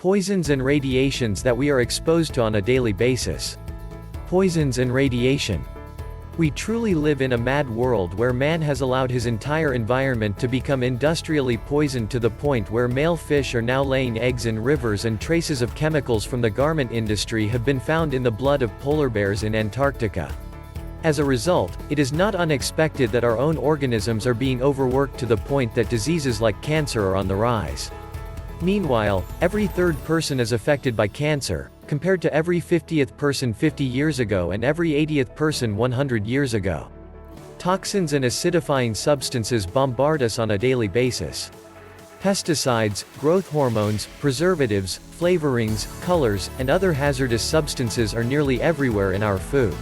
Poisons and radiations that we are exposed to on a daily basis. Poisons and radiation. We truly live in a mad world where man has allowed his entire environment to become industrially poisoned to the point where male fish are now laying eggs in rivers, and traces of chemicals from the garment industry have been found in the blood of polar bears in Antarctica. As a result, it is not unexpected that our own organisms are being overworked to the point that diseases like cancer are on the rise. Meanwhile, every third person is affected by cancer, compared to every 50th person 50 years ago and every 80th person 100 years ago. Toxins and acidifying substances bombard us on a daily basis. Pesticides, growth hormones, preservatives, flavorings, colors, and other hazardous substances are nearly everywhere in our food.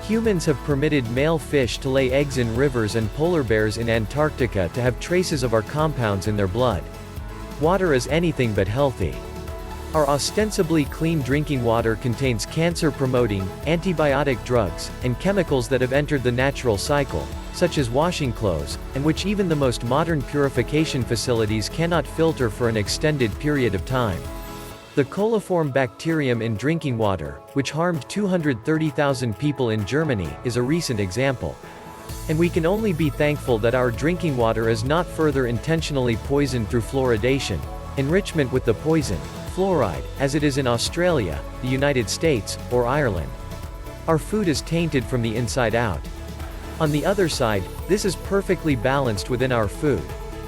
Humans have permitted male fish to lay eggs in rivers and polar bears in Antarctica to have traces of our compounds in their blood. Water is anything but healthy. Our ostensibly clean drinking water contains cancer-promoting, antibiotic drugs, and chemicals that have entered the natural cycle, such as washing clothes, and which even the most modern purification facilities cannot filter for an extended period of time. The coliform bacterium in drinking water, which harmed 230,000 people in Germany, is a recent example. And we can only be thankful that our drinking water is not further intentionally poisoned through fluoridation, enrichment with the poison, fluoride, as it is in Australia, the United States, or Ireland. Our food is tainted from the inside out. On the other side, this is perfectly balanced within our food.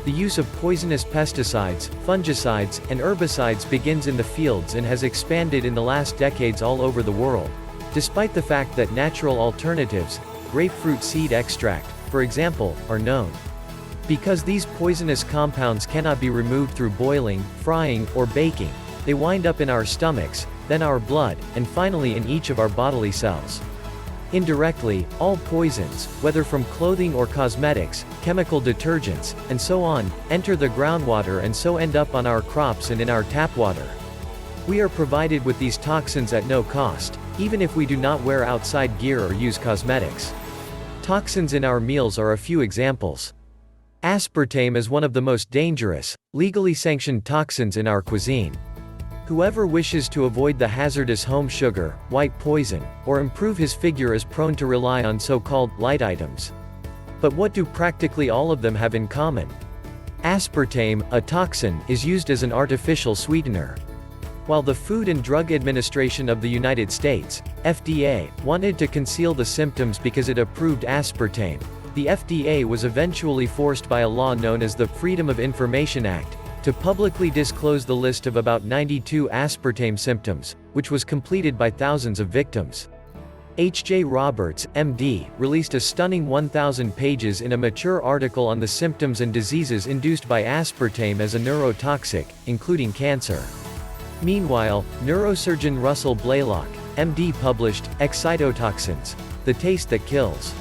The use of poisonous pesticides, fungicides, and herbicides begins in the fields and has expanded in the last decades all over the world, despite the fact that natural alternatives, grapefruit seed extract, for example, are known. Because these poisonous compounds cannot be removed through boiling, frying, or baking, they wind up in our stomachs, then our blood, and finally in each of our bodily cells. Indirectly, all poisons, whether from clothing or cosmetics, chemical detergents, and so on, enter the groundwater and so end up on our crops and in our tap water. We are provided with these toxins at no cost, even if we do not wear outside gear or use cosmetics. Toxins in our meals are a few examples. Aspartame is one of the most dangerous, legally sanctioned toxins in our cuisine. Whoever wishes to avoid the hazardous home sugar, white poison, or improve his figure is prone to rely on so-called light items. But what do practically all of them have in common? Aspartame, a toxin, is used as an artificial sweetener. While the Food and Drug Administration of the United States, FDA, wanted to conceal the symptoms because it approved aspartame, the FDA was eventually forced by a law known as the Freedom of Information Act, to publicly disclose the list of about 92 aspartame symptoms, which was completed by thousands of victims. H.J. Roberts, M.D., released a stunning 1,000 pages in a mature article on the symptoms and diseases induced by aspartame as a neurotoxic, including cancer. Meanwhile, neurosurgeon Russell Blaylock, M.D. published Excitotoxins: The Taste That Kills.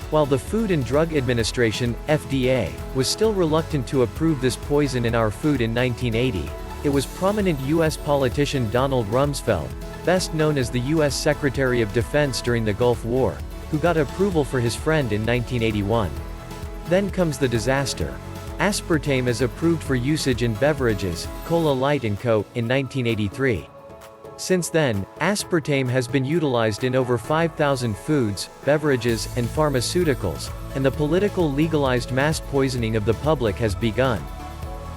While the Food and Drug Administration, FDA, was still reluctant to approve this poison in our food in 1980, it was prominent U.S. politician Donald Rumsfeld, best known as the U.S. Secretary of Defense during the Gulf War, who got approval for his friend in 1981. Then comes the disaster. Aspartame is approved for usage in beverages, Cola Light & Co., in 1983. Since then, aspartame has been utilized in over 5,000 foods, beverages, and pharmaceuticals, and the political legalized mass poisoning of the public has begun.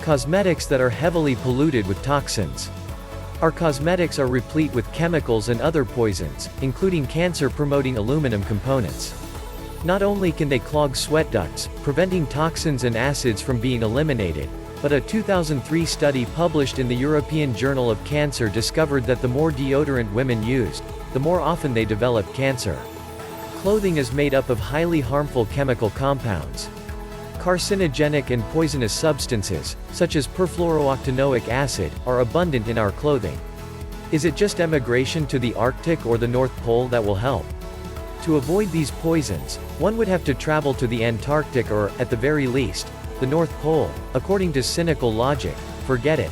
Cosmetics that are heavily polluted with toxins. Our cosmetics are replete with chemicals and other poisons, including cancer-promoting aluminum components. Not only can they clog sweat ducts, preventing toxins and acids from being eliminated, but a 2003 study published in the European Journal of Cancer discovered that the more deodorant women used, the more often they developed cancer. Clothing is made up of highly harmful chemical compounds. Carcinogenic and poisonous substances, such as perfluorooctanoic acid, are abundant in our clothing. Is it just emigration to the Arctic or the North Pole that will help? To avoid these poisons, one would have to travel to the Antarctic or, at the very least, the North Pole. According to cynical logic, forget it.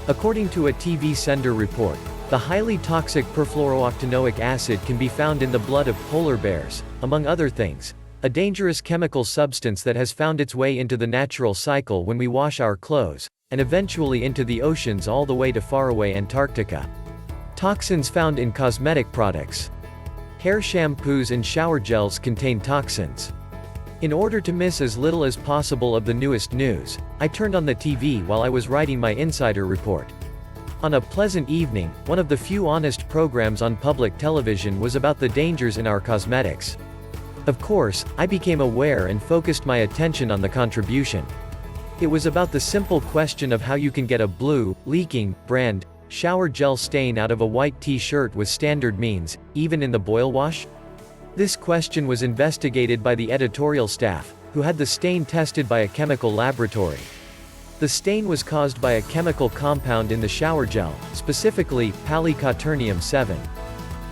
According to a TV Sender report, the highly toxic perfluorooctanoic acid can be found in the blood of polar bears, among other things, a dangerous chemical substance that has found its way into the natural cycle when we wash our clothes, and eventually into the oceans all the way to faraway Antarctica. Toxins found in cosmetic products. Hair shampoos and shower gels contain toxins. In order to miss as little as possible of the newest news, I turned on the TV while I was writing my insider report. On a pleasant evening, one of the few honest programs on public television was about the dangers in our cosmetics. Of course, I became aware and focused my attention on the contribution. It was about the simple question of how you can get a blue, leaking, brand, shower gel stain out of a white t-shirt with standard means, even in the boil wash? This question was investigated by the editorial staff, who had the stain tested by a chemical laboratory. The stain was caused by a chemical compound in the shower gel, specifically, polyquaternium-7.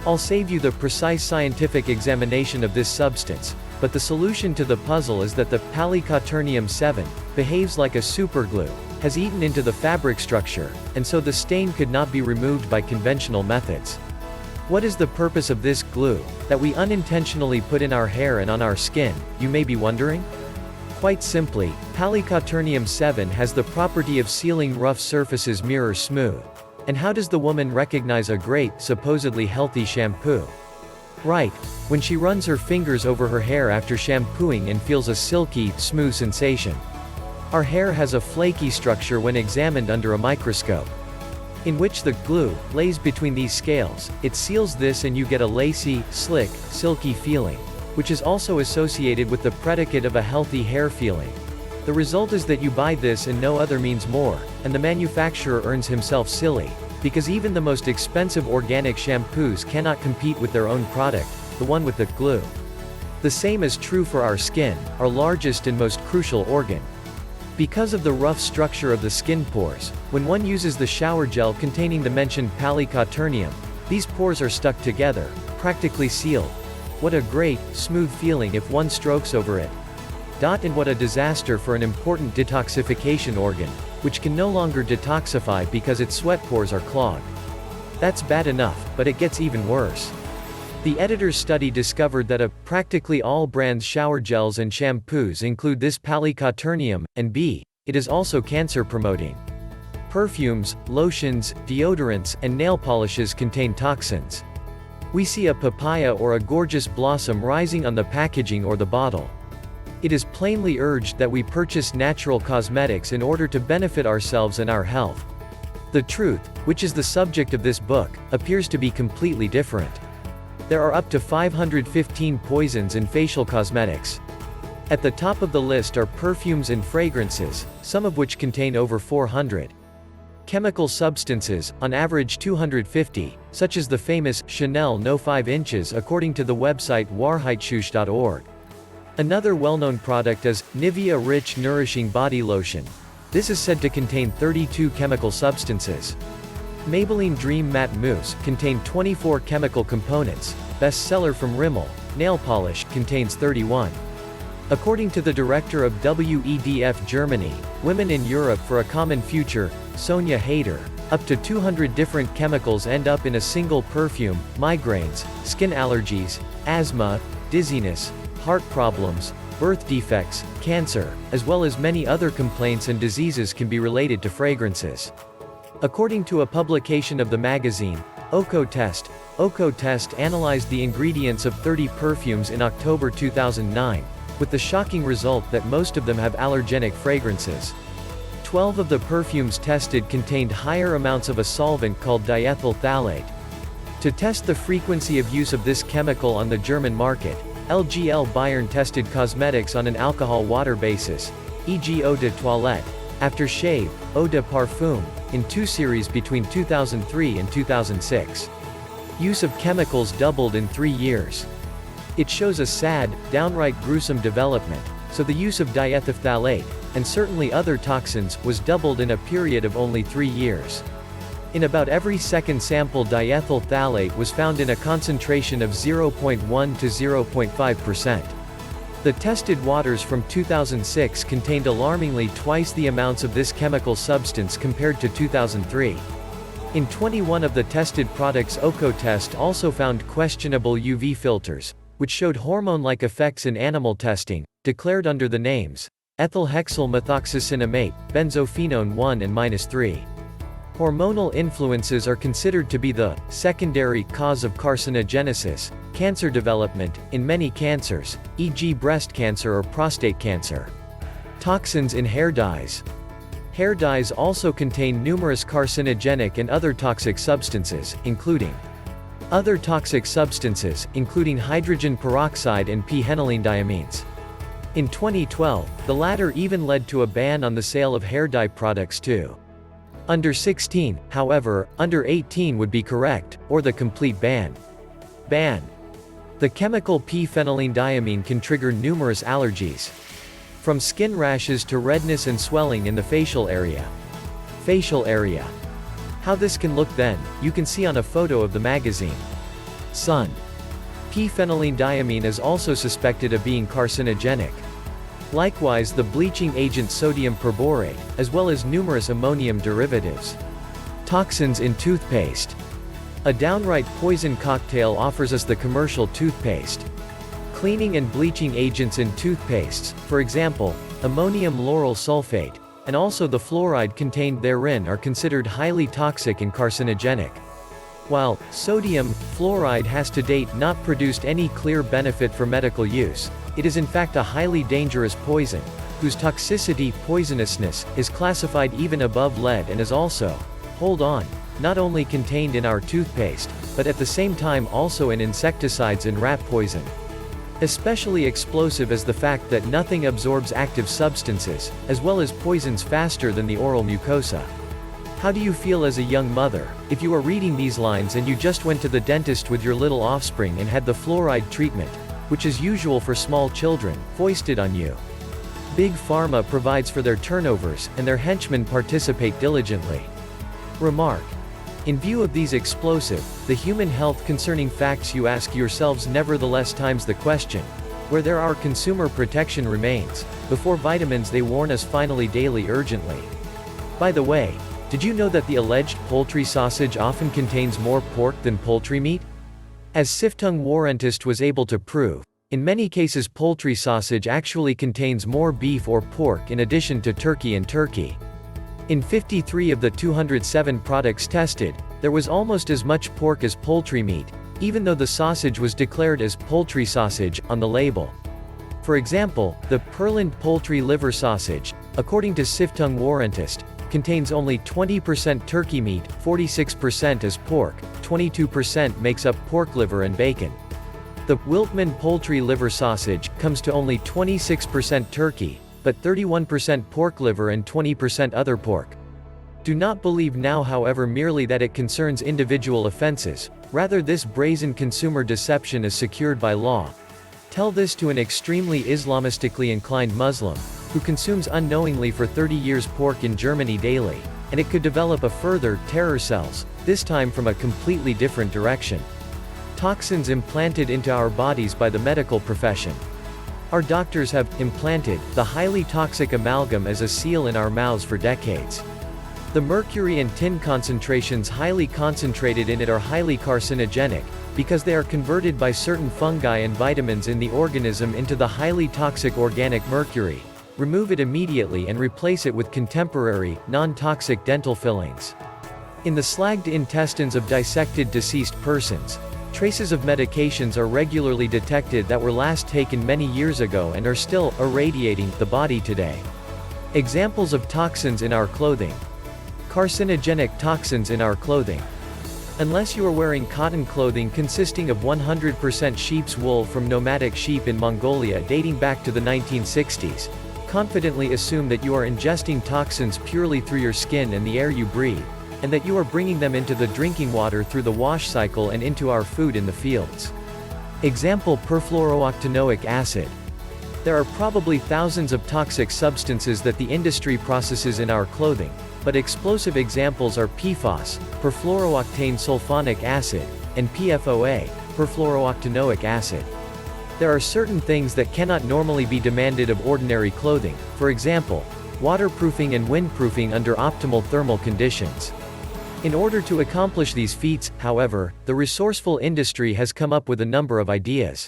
I'll save you the precise scientific examination of this substance, but the solution to the puzzle is that the polyquaternium-7 behaves like a superglue, has eaten into the fabric structure, and so the stain could not be removed by conventional methods. What is the purpose of this glue, that we unintentionally put in our hair and on our skin, you may be wondering? Quite simply, polyquaternium-7 has the property of sealing rough surfaces mirror smooth. And how does the woman recognize a great, supposedly healthy shampoo? Right, when she runs her fingers over her hair after shampooing and feels a silky, smooth sensation. Our hair has a flaky structure when examined under a microscope, in which the glue lays between these scales. It seals this and you get a lacy, slick, silky feeling, which is also associated with the predicate of a healthy hair feeling. The result is that you buy this and no other means more, and the manufacturer earns himself silly, because even the most expensive organic shampoos cannot compete with their own product, the one with the glue. The same is true for our skin, our largest and most crucial organ. Because of the rough structure of the skin pores, when one uses the shower gel containing the mentioned polyquaternium, these pores are stuck together, practically sealed. What a great, smooth feeling if one strokes over it. And what a disaster for an important detoxification organ, which can no longer detoxify because its sweat pores are clogged. That's bad enough, but it gets even worse. The editor's study discovered that practically all brands' shower gels and shampoos include this polyquaternium, and it is also cancer-promoting. Perfumes, lotions, deodorants, and nail polishes contain toxins. We see a papaya or a gorgeous blossom rising on the packaging or the bottle. It is plainly urged that we purchase natural cosmetics in order to benefit ourselves and our health. The truth, which is the subject of this book, appears to be completely different. There are up to 515 poisons in facial cosmetics. At the top of the list are perfumes and fragrances, some of which contain over 400. Chemical substances, on average 250, such as the famous Chanel No 5 inches according to the website wahrheitsschuss.org. Another well-known product is Nivea Rich Nourishing Body Lotion. This is said to contain 32 chemical substances. Maybelline Dream Matte Mousse contains 24 chemical components. Bestseller from Rimmel, nail polish, contains 31. According to the director of WEDF Germany, Women in Europe for a Common Future, Sonja Hader, up to 200 different chemicals end up in a single perfume. Migraines, skin allergies, asthma, dizziness, heart problems, birth defects, cancer, as well as many other complaints and diseases can be related to fragrances. According to a publication of the magazine, OCO-Test analyzed the ingredients of 30 perfumes in October 2009, with the shocking result that most of them have allergenic fragrances. 12 of the perfumes tested contained higher amounts of a solvent called diethyl phthalate. To test the frequency of use of this chemical on the German market, LGL Bayern tested cosmetics on an alcohol-water basis, e.g. eau de toilette, aftershave, eau de parfum, in 2 series between 2003 and 2006. Use of chemicals doubled in 3 years. It shows a sad, downright gruesome development, so the use of diethyl phthalate, and certainly other toxins, was doubled in a period of only 3 years. In about every second sample diethyl phthalate was found in a concentration of 0.1 to 0.5%. The tested waters from 2006 contained alarmingly twice the amounts of this chemical substance compared to 2003. In 21 of the tested products, OCO-Test also found questionable UV filters, which showed hormone-like effects in animal testing, declared under the names ethylhexyl methoxycinnamate, benzophenone 1 and 3. Hormonal influences are considered to be the secondary cause of carcinogenesis, cancer development, in many cancers, e.g. breast cancer or prostate cancer. Toxins in hair dyes. Hair dyes also contain numerous carcinogenic and other toxic substances, including other toxic substances, including hydrogen peroxide and p-henylenediamines. In 2012, the latter even led to a ban on the sale of hair dye products too. Under 16, however, under 18 would be correct, or the complete ban. The chemical p-phenylenediamine can trigger numerous allergies. From skin rashes to redness and swelling in the facial area. How this can look then, you can see on a photo of the magazine Sun. P-phenylenediamine is also suspected of being carcinogenic. Likewise the bleaching agent sodium perborate, as well as numerous ammonium derivatives. Toxins in toothpaste. A downright poison cocktail offers us the commercial toothpaste. Cleaning and bleaching agents in toothpastes, for example, ammonium lauryl sulfate, and also the fluoride contained therein are considered highly toxic and carcinogenic. While sodium fluoride has to date not produced any clear benefit for medical use, it is in fact a highly dangerous poison, whose toxicity, poisonousness, is classified even above lead and is also, hold on, not only contained in our toothpaste, but at the same time also in insecticides and rat poison. Especially explosive is the fact that nothing absorbs active substances, as well as poisons faster than the oral mucosa. How do you feel as a young mother, if you are reading these lines and you just went to the dentist with your little offspring and had the fluoride treatment, which is usual for small children, foisted on you? Big Pharma provides for their turnovers, and their henchmen participate diligently. Remark. In view of these explosive, the human health concerning facts you ask yourselves nevertheless times the question, where there are consumer protection remains, before vitamins they warn us finally daily urgently. By the way, did you know that the alleged poultry sausage often contains more pork than poultry meat? As Siftung Warentist was able to prove, in many cases poultry sausage actually contains more beef or pork in addition to turkey and turkey. In 53 of the 207 products tested, there was almost as much pork as poultry meat, even though the sausage was declared as poultry sausage on the label. For example, the Perland poultry liver sausage, according to Siftung Warentist, contains only 20% turkey meat, 46% is pork, 22% makes up pork liver and bacon. The Wiltman poultry liver sausage comes to only 26% turkey, but 31% pork liver and 20% other pork. Do not believe now however merely that it concerns individual offenses, rather this brazen consumer deception is secured by law. Tell this to an extremely Islamistically inclined Muslim, who consumes unknowingly for 30 years pork in Germany daily, and it could develop a further terror cells, this time from a completely different direction. Toxins implanted into our bodies by the medical profession. Our doctors have implanted the highly toxic amalgam as a seal in our mouths for decades. The mercury and tin concentrations highly concentrated in it are highly carcinogenic, because they are converted by certain fungi and vitamins in the organism into the highly toxic organic mercury. Remove it immediately and replace it with contemporary, non-toxic dental fillings. In the slagged intestines of dissected deceased persons, traces of medications are regularly detected that were last taken many years ago and are still irradiating the body today. Examples of toxins in our clothing. Carcinogenic toxins in our clothing. Unless you are wearing cotton clothing consisting of 100% sheep's wool from nomadic sheep in Mongolia dating back to the 1960s, confidently assume that you are ingesting toxins purely through your skin and the air you breathe, and that you are bringing them into the drinking water through the wash cycle and into our food in the fields. Example: perfluorooctanoic acid. There are probably thousands of toxic substances that the industry processes in our clothing, but explosive examples are PFOS, perfluorooctane sulfonic acid, and PFOA, perfluorooctanoic acid. There are certain things that cannot normally be demanded of ordinary clothing, for example, waterproofing and windproofing under optimal thermal conditions. In order to accomplish these feats, however, the resourceful industry has come up with a number of ideas.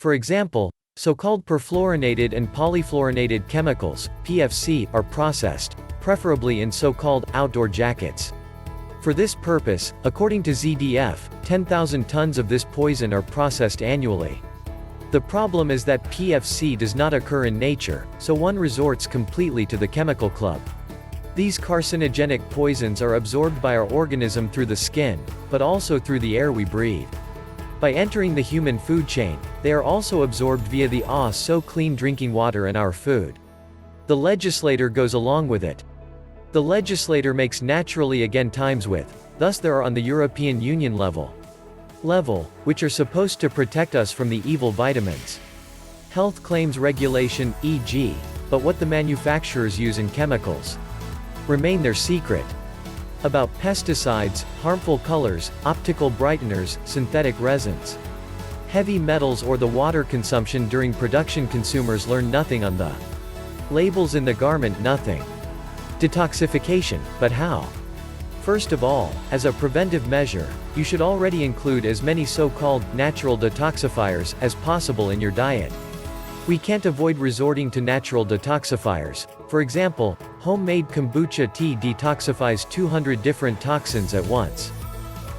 For example, So-called perfluorinated and polyfluorinated chemicals, PFC, are processed, preferably in so-called outdoor jackets. For this purpose, according to ZDF, 10,000 tons of this poison are processed annually. The problem is that PFC does not occur in nature, so one resorts completely to the chemical club. These carcinogenic poisons are absorbed by our organism through the skin, but also through the air we breathe. By entering the human food chain, they are also absorbed via the so clean drinking water and our food. The legislator goes along with it. The legislator makes naturally again times with, thus there are on the European Union level, which are supposed to protect us from the evil vitamins. Health claims regulation, e.g., but what the manufacturers use in chemicals remain their secret. About pesticides, harmful colors, optical brighteners, synthetic resins, heavy metals or the water consumption during production, consumers learn nothing on the labels in the garment, nothing. Detoxification, but how? First of all, as a preventive measure, you should already include as many so-called natural detoxifiers as possible in your diet. We can't avoid resorting to natural detoxifiers. For example, homemade kombucha tea detoxifies 200 different toxins at once.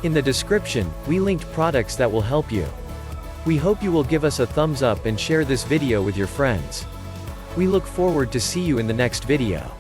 In the description, we linked products that will help you. We hope you will give us a thumbs up and share this video with your friends. We look forward to see you in the next video.